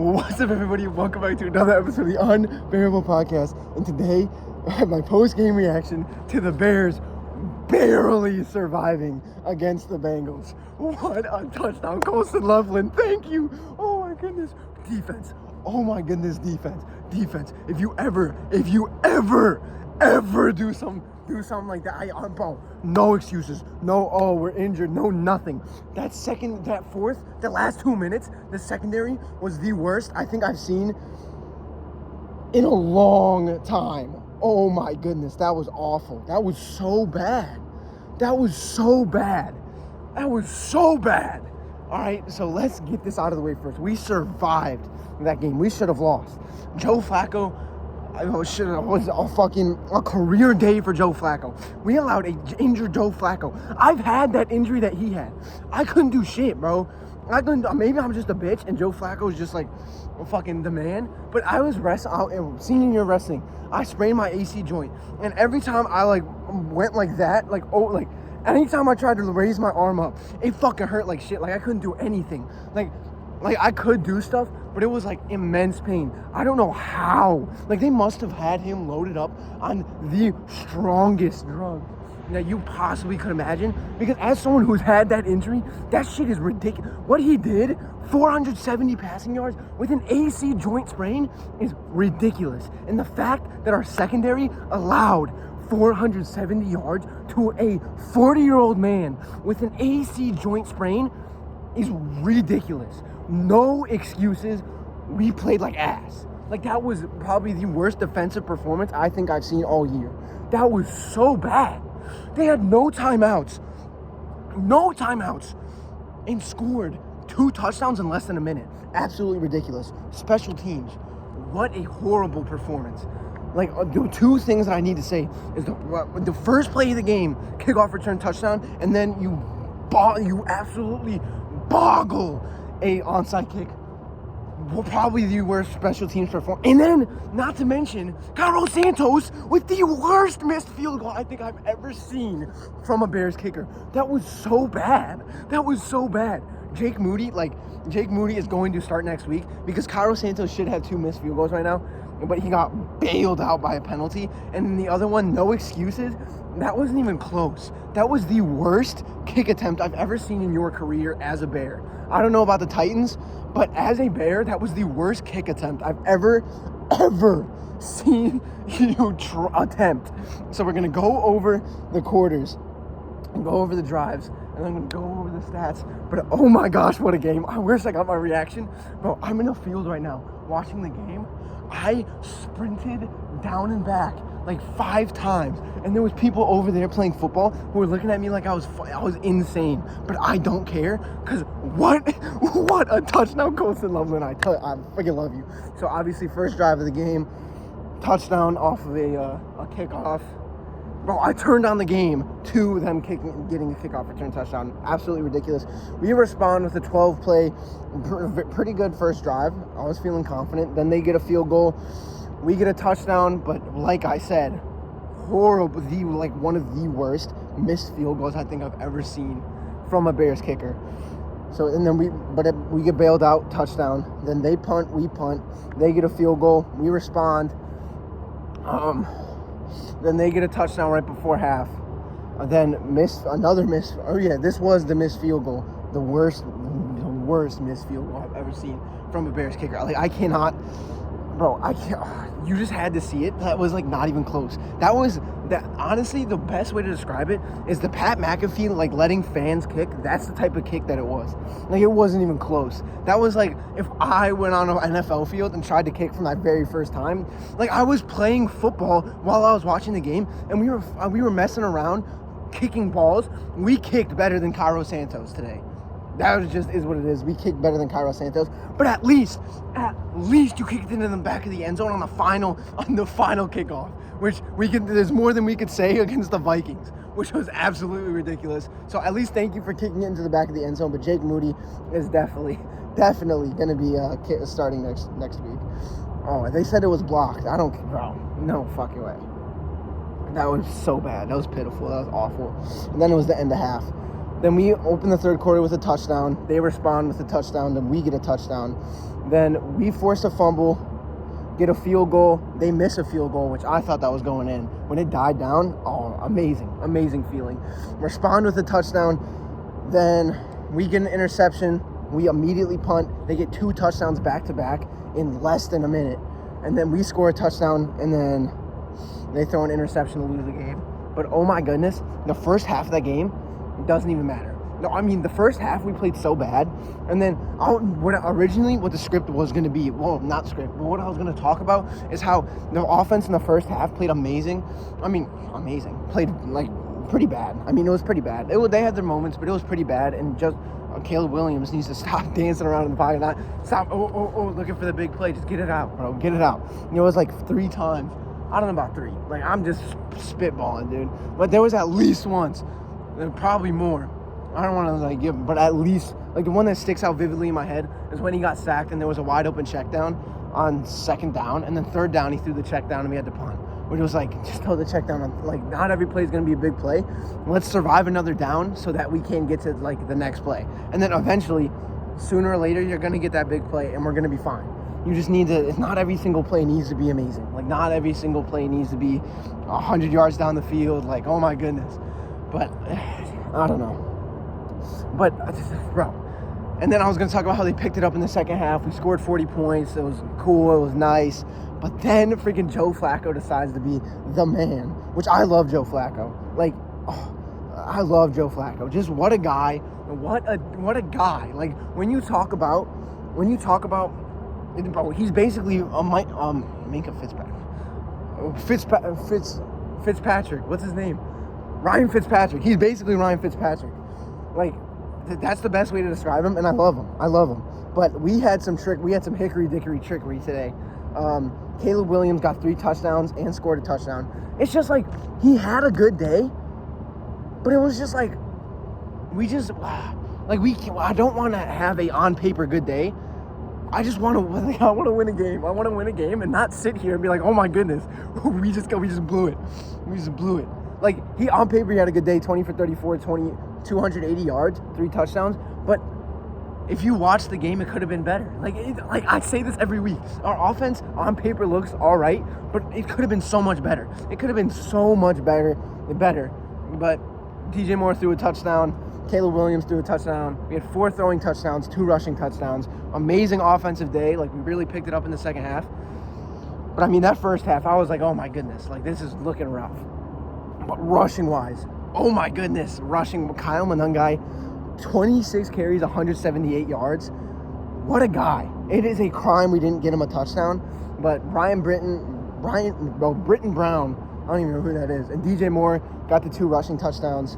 What's up, everybody? Welcome back to another episode of the Unbearable Podcast. And today, I have my post-game reaction to the Bears barely surviving against the Bengals. What a touchdown, Colston Loveland. Thank you. Oh, my goodness. Defense. Oh, my goodness, defense. Defense. If you ever do something like that, bro, no excuses, no, oh, we're injured, no, nothing. That last 2 minutes, the secondary was the worst I think I've seen in a long time. Oh my goodness, that was awful. That was so bad. All right, so let's get this out of the way first. We survived that game. We should have lost. Joe Flacco, it was a career day for Joe Flacco. We allowed an injured Joe Flacco. I've had that injury that he had. I couldn't do shit, bro. Maybe I'm just a bitch and Joe Flacco is just like fucking the man. But I was senior year wrestling. I sprained my AC joint. And every time I went like that, anytime I tried to raise my arm up, it fucking hurt like shit. Like I couldn't do anything. Like I could do stuff, but it was like immense pain. I don't know how. Like they must have had him loaded up on the strongest drug that you possibly could imagine. Because as someone who's had that injury, that shit is ridiculous. What he did, 470 passing yards with an AC joint sprain, is ridiculous. And the fact that our secondary allowed 470 yards to a 40-year-old man with an AC joint sprain is ridiculous. No excuses. We played like ass. Like that was probably the worst defensive performance I think I've seen all year. That was so bad. They had no timeouts, and scored 2 touchdowns in less than a minute. Absolutely ridiculous. Special teams, what a horrible performance. Like the 2 things that I need to say is the first play of the game, kickoff return touchdown, and then you absolutely boggle a onside kick. Probably the worst special teams performance. And then, not to mention, Carlos Santos with the worst missed field goal I think I've ever seen from a Bears kicker. That was so bad. Jake Moody is going to start next week because Carlos Santos should have 2 missed field goals right now, but he got bailed out by a penalty. And then the other one, no excuses. That wasn't even close. That was the worst kick attempt I've ever seen in your career as a Bear. I don't know about the Titans, but as a Bear, that was the worst kick attempt I've ever seen you attempt. So we're going to go over the quarters and go over the drives, and I'm going to go over the stats. But oh my gosh, what a game. I wish I got my reaction. Bro, I'm in a field right now watching the game. I sprinted down and back like 5 times, and there was people over there playing football who were looking at me like I was insane. But I don't care, because what a touchdown, Colston Loveland. I freaking love you. So obviously first drive of the game, touchdown off of a kickoff. Bro, I turned on the game to them getting a kickoff return touchdown. Absolutely ridiculous. We respond with a 12-play, pretty good first drive. I was feeling confident. Then they get a field goal. We get a touchdown, but like I said, horrible. One of the worst missed field goals I think I've ever seen from a Bears kicker. So, and then we get bailed out, touchdown. Then they punt, we punt. They get a field goal. We respond. Then they get a touchdown right before half. Then another miss. Oh yeah, this was the missed field goal. The worst missed field goal I've ever seen from a Bears kicker. Like I can't. You just had to see it. That was not even close. Honestly, the best way to describe it is the Pat McAfee letting fans kick. That's the type of kick that it was. It wasn't even close. That was if I went on an NFL field and tried to kick from that very first time. I was playing football while I was watching the game, and we were messing around, kicking balls. We kicked better than Carlos Santos today. That is what it is. We kicked better than Carlos Santos, but at least you kicked it into the back of the end zone on the final kickoff, which there's more than we could say against the Vikings, which was absolutely ridiculous. So at least thank you for kicking it into the back of the end zone. But Jake Moody is definitely going to be starting next week. Oh, they said it was blocked. I don't, bro. No fucking way. That was so bad. That was pitiful. That was awful. And then it was the end of half. Then we open the third quarter with a touchdown. They respond with a touchdown. Then we get a touchdown. Then we force a fumble, get a field goal. They miss a field goal, which I thought that was going in. When it died down, oh, amazing feeling. Respond with a touchdown. Then we get an interception. We immediately punt. They get 2 touchdowns back-to-back in less than a minute. And then we score a touchdown, and then they throw an interception to lose the game. But oh my goodness, the first half of that game doesn't even matter. No, I mean, the first half we played so bad. And then what the script was going to be, well, not script, but what I was going to talk about is how the offense in the first half played amazing. I mean, amazing. Played, like, pretty bad. I mean, it was pretty bad. They had their moments, but it was pretty bad. And just Caleb Williams needs to stop dancing around in the pocket. Not stop, looking for the big play. Just get it out, bro. Get it out. You know, it was like 3 times. I don't know about 3. Like, I'm just spitballing, dude. But there was at least once. Probably more. I don't want to, like, give him, but at least, like, the one that sticks out vividly in my head is when he got sacked and there was a wide open check down on 2nd down, and then 3rd down he threw the check down and we had to punt. Which was like, just throw the check down. Like, not every play is going to be a big play. Let's survive another down so that we can get to, like, the next play. And then eventually, sooner or later, you're going to get that big play and we're going to be fine. You just need to, not every single play needs to be amazing. Like, not every single play needs to be 100 yards down the field. Like, oh my goodness. But, I don't know. But, bro. And then I was going to talk about how they picked it up in the second half. We scored 40 points. It was cool. It was nice. But then freaking Joe Flacco decides to be the man, which I love Joe Flacco. Like, I love Joe Flacco. Just what a guy. What a guy. Like, when you talk about, bro, he's basically a Minka Fitzpatrick. What's his name? Ryan Fitzpatrick. He's basically Ryan Fitzpatrick. Like, that's the best way to describe him, and I love him. But we had some hickory-dickory trickery today. Caleb Williams got 3 touchdowns and scored a touchdown. It's just like, he had a good day, but it was just like, I don't want to have a on-paper good day. I want to win a game. I want to win a game and not sit here and be like, oh my goodness, we just blew it. We just blew it. Like, on paper, he had a good day, 20 for 34, 280 yards, 3 touchdowns. But if you watch the game, it could have been better. Like I say this every week. Our offense on paper looks all right, but it could have been so much better. It could have been so much better. But DJ Moore threw a touchdown. Caleb Williams threw a touchdown. We had 4 throwing touchdowns, 2 rushing touchdowns. Amazing offensive day. Like, we really picked it up in the second half. But, I mean, that first half, I was like, oh, my goodness. Like, this is looking rough. But rushing-wise, oh, my goodness. Rushing, Kyle Monangai, 26 carries, 178 yards. What a guy. It is a crime we didn't get him a touchdown. But Britton Brown, I don't even know who that is. And DJ Moore got the 2 rushing touchdowns.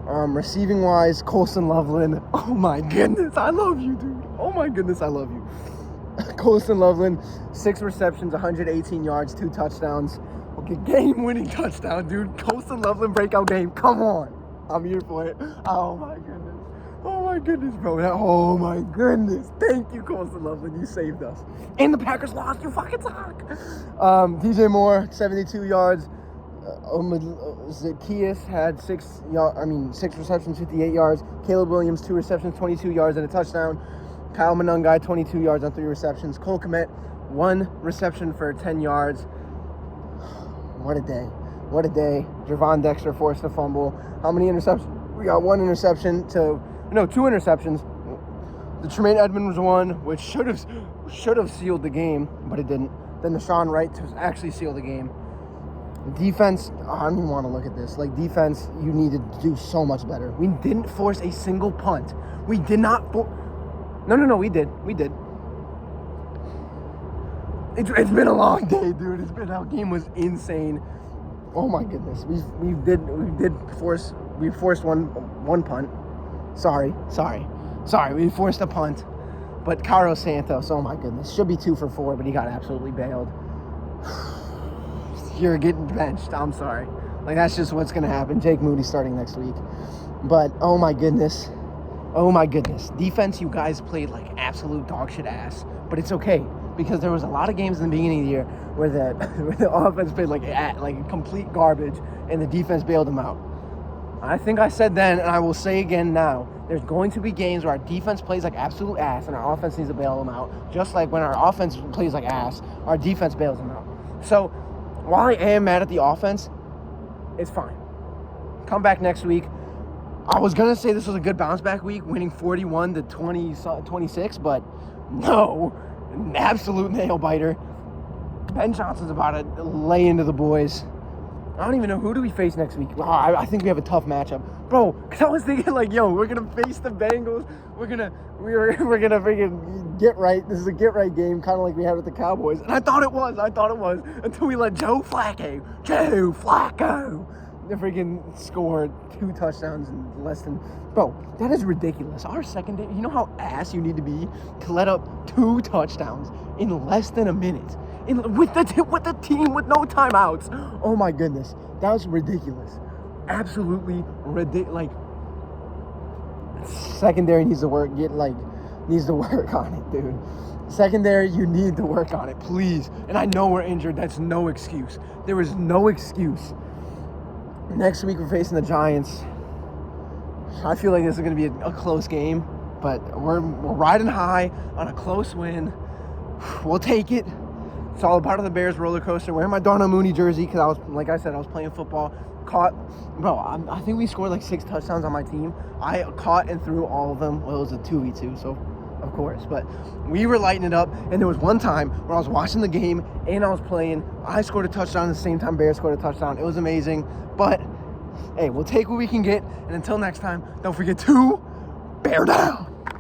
Receiving-wise, Colston Loveland. Oh, my goodness. I love you, dude. Oh, my goodness. I love you. Colston Loveland, 6 receptions, 118 yards, 2 touchdowns. Okay, game-winning touchdown, dude. Colston Loveland breakout game. Come on. I'm here for it. Oh, my goodness. Oh, my goodness, bro. Oh, my goodness. Thank you, Colston Loveland. You saved us. And the Packers lost. You fucking suck. DJ Moore, 72 yards. Zacchaeus had 6 receptions, 58 yards. Caleb Williams, 2 receptions, 22 yards and a touchdown. Kyle Monangai, 22 yards on 3 receptions. Cole Kmet, 1 reception for 10 yards. What a day. What a day. Javon Dexter forced a fumble. How many interceptions? We got 2 interceptions. The Tremaine Edmonds one, which should have sealed the game, but it didn't. Then the Sean Wright to actually seal the game. Defense, I don't even want to look at this. Like, defense, you need to do so much better. We didn't force a single punt. We did not No, we did. It's been a long day, dude. Our game was insane. Oh my goodness. We forced one punt. Sorry. We forced a punt. But Carlos Santos, oh my goodness. Should be 2 for 4, but he got absolutely bailed. You're getting benched. I'm sorry. Like, that's just what's going to happen. Jake Moody starting next week. But, oh my goodness. Defense, you guys played like absolute dog shit ass. But it's okay. Because there was a lot of games in the beginning of the year where the offense played like complete garbage and the defense bailed them out. I think I said then, and I will say again now, there's going to be games where our defense plays like absolute ass and our offense needs to bail them out. Just like when our offense plays like ass, our defense bails them out. So while I am mad at the offense, it's fine. Come back next week. I was going to say this was a good bounce back week, winning 41-26, but no, an absolute nail biter. Ben Johnson's about to lay into the boys. I don't even know, who do we face next week? I think we have a tough matchup. Bro, because I was thinking like, yo, we're going to face the Bengals. We're gonna freaking get right. This is a get right game, kind of like we had with the Cowboys. And I thought it was until we let Joe Flacco, they freaking scored 2 touchdowns in less than, bro, that is ridiculous. Our secondary, you know how ass you need to be to let up 2 touchdowns in less than a minute? With the team with no timeouts. Oh my goodness, that was ridiculous. Absolutely ridiculous. Like, secondary needs to work. Needs to work on it, dude. Secondary, you need to work on it, please. And I know we're injured. That's no excuse. There is no excuse. Next week we're facing the Giants. I feel like this is going to be a close game, but we're riding high on a close win. We'll take it. It's all a part of the Bears roller coaster. Wearing my Darnell Mooney jersey because I was playing football. I think we scored like 6 touchdowns on my team. I caught and threw all of them. Well, it was a 2v2, so of course. But we were lighting it up, and there was one time where I was watching the game and I was playing. I scored a touchdown at the same time Bears scored a touchdown. It was amazing. But hey, we'll take what we can get. And until next time, don't forget to bear down.